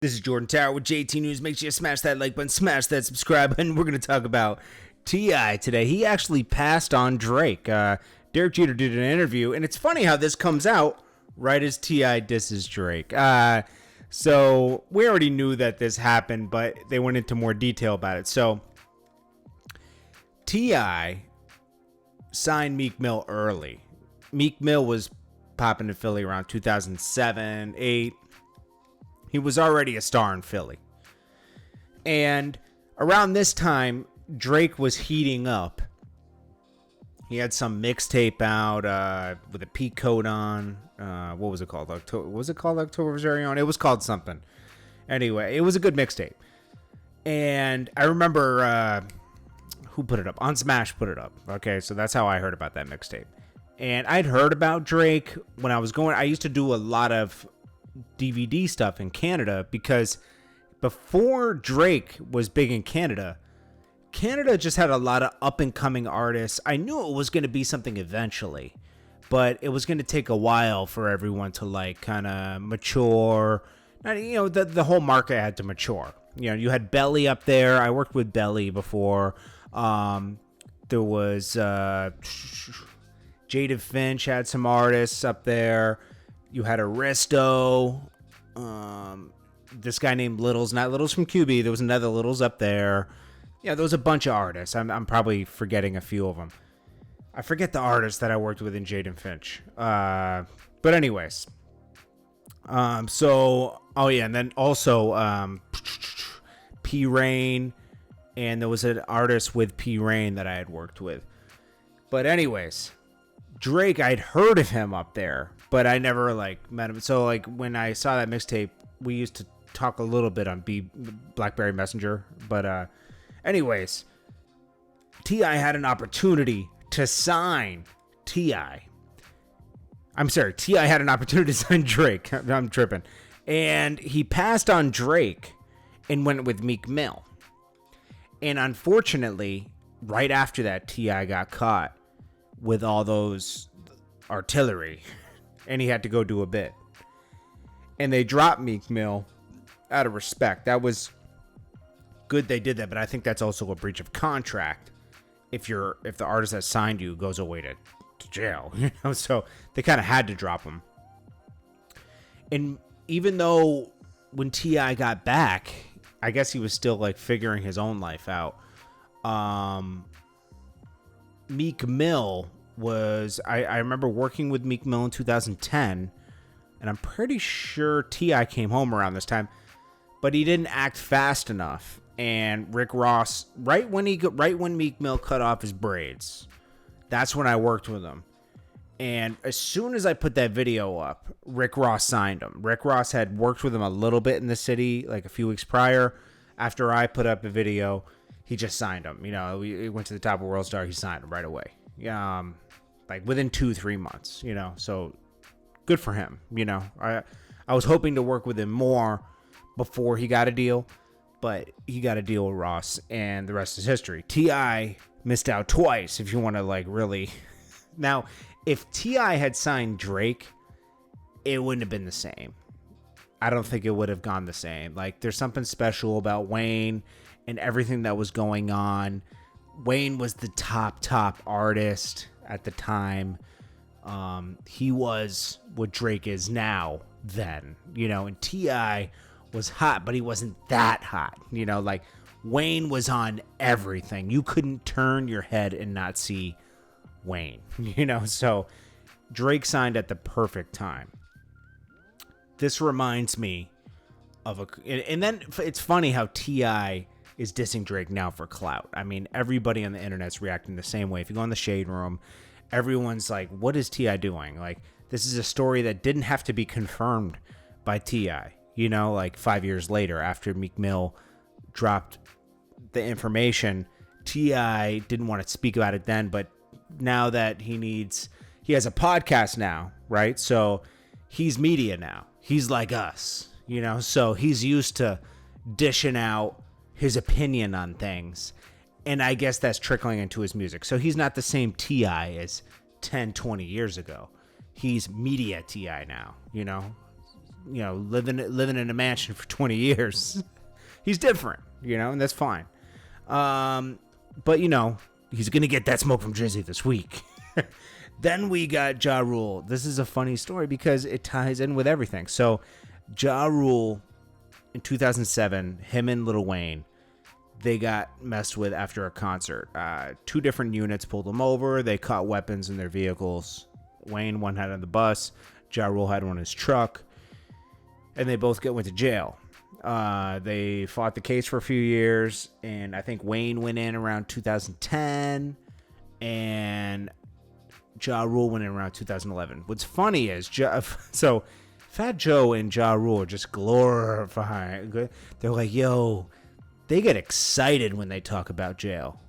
This is Jordan Tower with JT News. Make sure you smash that like button, smash that subscribe button. We're going to talk about T.I. today. He actually passed on Drake. Derek Jeter did an interview, and it's funny how this comes out right as T.I. disses Drake. So we already knew that this happened, but they went into more detail about it. So T.I. signed Meek Mill early. Meek Mill was popping in Philly around 2007, 8. He was already a star in Philly. And around this time, Drake was heating up. He had some mixtape out with a peak coat on. What was it called? Was it called October's Very Own? It was called something. Anyway, it was a good mixtape. And I remember who put it up? On Smash put it up. Okay, so that's how I heard about that mixtape. And I'd heard about Drake when I was going. I used to do a lot of DVD stuff in Canada because before Drake was big in Canada just had a lot of up and coming artists. I knew it was going to be something eventually, but it was going to take a while for everyone to like kind of mature. The whole market had to mature. You had Belly up there. I worked with Belly before. There was Jada Finch had some artists up there. You had Aristo, this guy named Littles, not Littles from QB. There was another Littles up there. Yeah, there was a bunch of artists. I'm probably forgetting a few of them. I forget the artists that I worked with in Jaden Finch. But anyways. And then also P. Rain. And there was an artist with P. Rain that I had worked with. But anyways, Drake, I'd heard of him up there, but I never met him. So when I saw that mixtape, we used to talk a little bit on BlackBerry Messenger. But anyways, T.I. had an opportunity to sign T.I. I'm sorry, T.I. had an opportunity to sign Drake. I'm tripping. And he passed on Drake and went with Meek Mill. And unfortunately, right after that, T.I. got caught with all those artillery, and he had to go do a bit. And they dropped Meek Mill out of respect. That was good they did that, but I think that's also a breach of contract if the artist that signed you goes away to jail. So they kind of had to drop him. And even though when T.I. got back, I guess he was still figuring his own life out. Meek Mill was, I remember working with Meek Mill in 2010, and I'm pretty sure T.I. came home around this time, but he didn't act fast enough. And Rick Ross, right when Meek Mill cut off his braids, that's when I worked with him. And as soon as I put that video up, Rick Ross signed him. Rick Ross had worked with him a little bit in the city, a few weeks prior. After I put up a video, he just signed him. We went to the top of World Star. He signed him right away. Within 2-3 months. So good for him. I was hoping to work with him more before he got a deal, but he got a deal with Ross, and the rest is history. T.I. missed out twice. If you want to really, now if T.I. had signed Drake, it wouldn't have been the same. I don't think it would have gone the same. There's something special about Wayne and everything that was going on. Wayne was the top artist at the time. He was what Drake is now then, and T.I. was hot, but he wasn't that hot. Wayne was on everything. You couldn't turn your head and not see Wayne, so Drake signed at the perfect time. This reminds me of and then it's funny how T.I. is dissing Drake now for clout. I mean, everybody on the internet's reacting the same way. If you go in the shade room, everyone's like, what is T.I. doing? This is a story that didn't have to be confirmed by T.I. 5 years later after Meek Mill dropped the information, T.I. didn't want to speak about it then, but now that he has a podcast now, right? So he's media now. He's like us, so he's used to dishing out his opinion on things. And I guess that's trickling into his music. So he's not the same T.I. as 10, 20 years ago. He's media T.I. now, living in a mansion for 20 years. He's different, and that's fine. But he's gonna get that smoke from Drizzy this week. Then we got Ja Rule. This is a funny story because it ties in with everything. So Ja Rule in 2007, him and Lil Wayne, they got messed with after a concert. 2 different units pulled them over. They caught weapons in their vehicles. Wayne, one had on the bus. Ja Rule had one in his truck. And they both went to jail. They fought the case for a few years. And I think Wayne went in around 2010. And Ja Rule went in around 2011. What's funny is, so Fat Joe and Ja Rule are just glorifying. They're like, yo, they get excited when they talk about jail.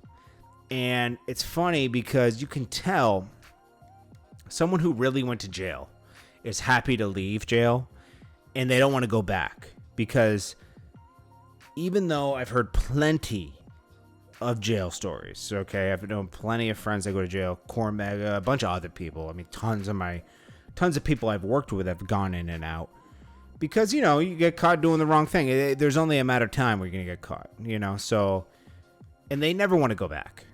And it's funny because you can tell someone who really went to jail is happy to leave jail and they don't want to go back. Because even though I've heard plenty of jail stories, okay, I've known plenty of friends that go to jail, Cormega, a bunch of other people. I mean, tons of people I've worked with have gone in and out. Because, you get caught doing the wrong thing. There's only a matter of time where you're going to get caught, so, and they never want to go back.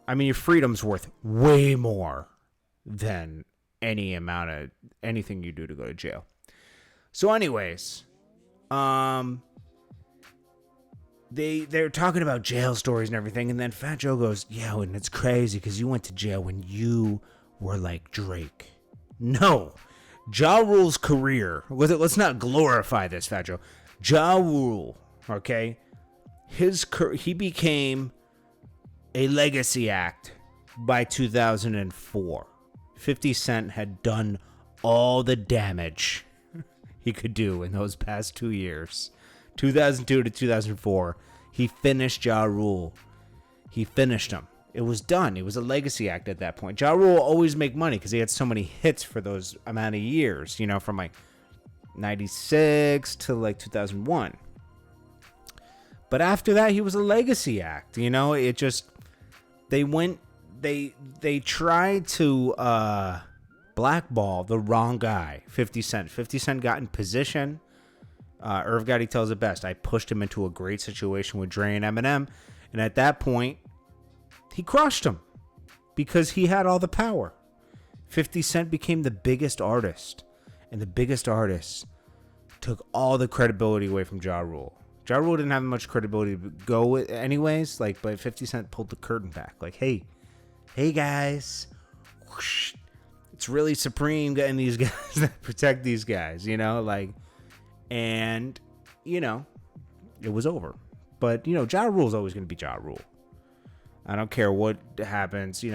I mean, your freedom's worth way more than any amount of anything you do to go to jail. So anyways, they're talking about jail stories and everything. And then Fat Joe goes, yeah, and it's crazy because you went to jail when you were like Drake. No. Ja Rule's career, let's not glorify this, Fat Joe. Ja Rule, okay, he became a legacy act by 2004. 50 Cent had done all the damage he could do in those past 2 years. 2002 to 2004, he finished Ja Rule. He finished him. It was done. It was a legacy act at that point. Ja Rule will always make money because he had so many hits for those amount of years, from like 96 to like 2001. But after that, he was a legacy act. It just, they tried to blackball the wrong guy, 50 Cent. 50 Cent got in position. Irv Gotti tells it best. I pushed him into a great situation with Dre and Eminem. And at that point, he crushed him because he had all the power. 50 Cent became the biggest artist, and the biggest artist took all the credibility away from Ja Rule. Ja Rule didn't have much credibility to go with anyways, but 50 Cent pulled the curtain back. Like, hey guys, whoosh, it's really Supreme getting these guys that protect these guys, and, it was over. But, Ja Rule's always going to be Ja Rule. I don't care what happens. We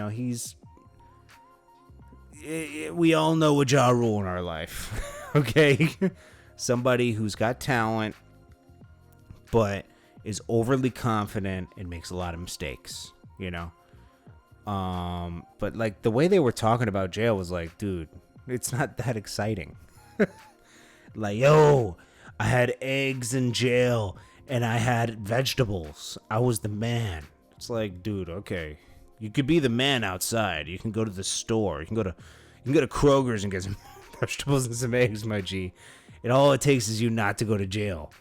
all know a Ja Rule in our life. Okay? Somebody who's got talent, but is overly confident and makes a lot of mistakes, But like the way they were talking about jail was like, dude, it's not that exciting. Like, yo, I had eggs in jail and I had vegetables. I was the man. It's like, dude, okay. You could be the man outside. You can go to the store. You can go to Kroger's and get some vegetables and some eggs, my G. And all it takes is you not to go to jail.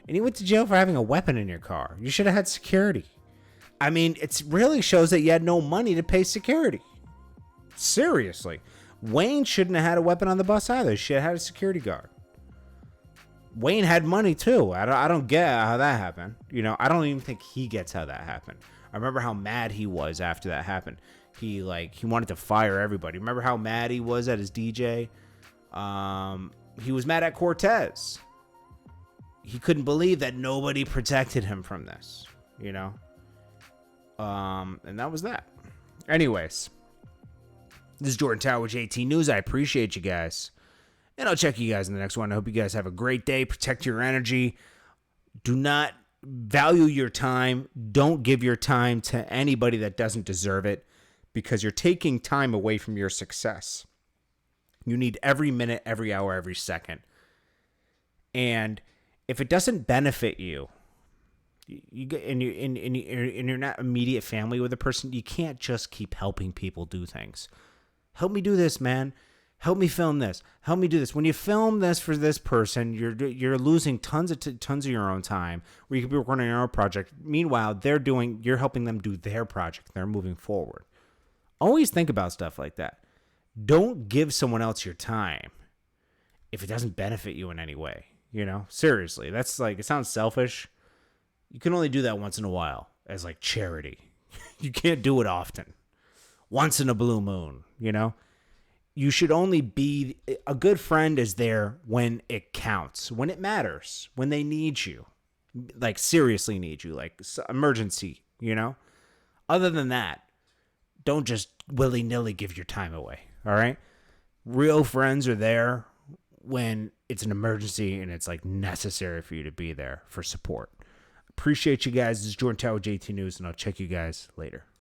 And you went to jail for having a weapon in your car. You should have had security. I mean, it really shows that you had no money to pay security. Seriously. Wayne shouldn't have had a weapon on the bus either. He should have had a security guard. Wayne had money too. I don't get how that happened. I don't even think he gets how that happened. I remember how mad he was after that happened. He wanted to fire everybody. Remember how mad he was at his DJ? He was mad at Cortez. He couldn't believe that nobody protected him from this, and that was that. Anyways, this is Jordan Tower with JT News. I appreciate you guys. And I'll check you guys in the next one. I hope you guys have a great day. Protect your energy. Do not value your time. Don't give your time to anybody that doesn't deserve it because you're taking time away from your success. You need every minute, every hour, every second. And if it doesn't benefit you, and you're not immediate family with a person, you can't just keep helping people do things. Help me do this, man. help me film this, help me do this. When you film this for this person, you're losing tons of your own time where you could be working on your own project. Meanwhile, you're helping them do their project. They're moving forward. Always think about stuff like that. Don't give someone else your time if it doesn't benefit you in any way. Seriously, that's like, it sounds selfish. You can only do that once in a while as like charity. You can't do it often. Once in a blue moon, You should only be, a good friend is there when it counts, when it matters, when they need you. Like seriously need you, like emergency, Other than that, don't just willy-nilly give your time away, all right? Real friends are there when it's an emergency and it's like necessary for you to be there for support. Appreciate you guys. This is Jordan Tower, JT News, and I'll check you guys later.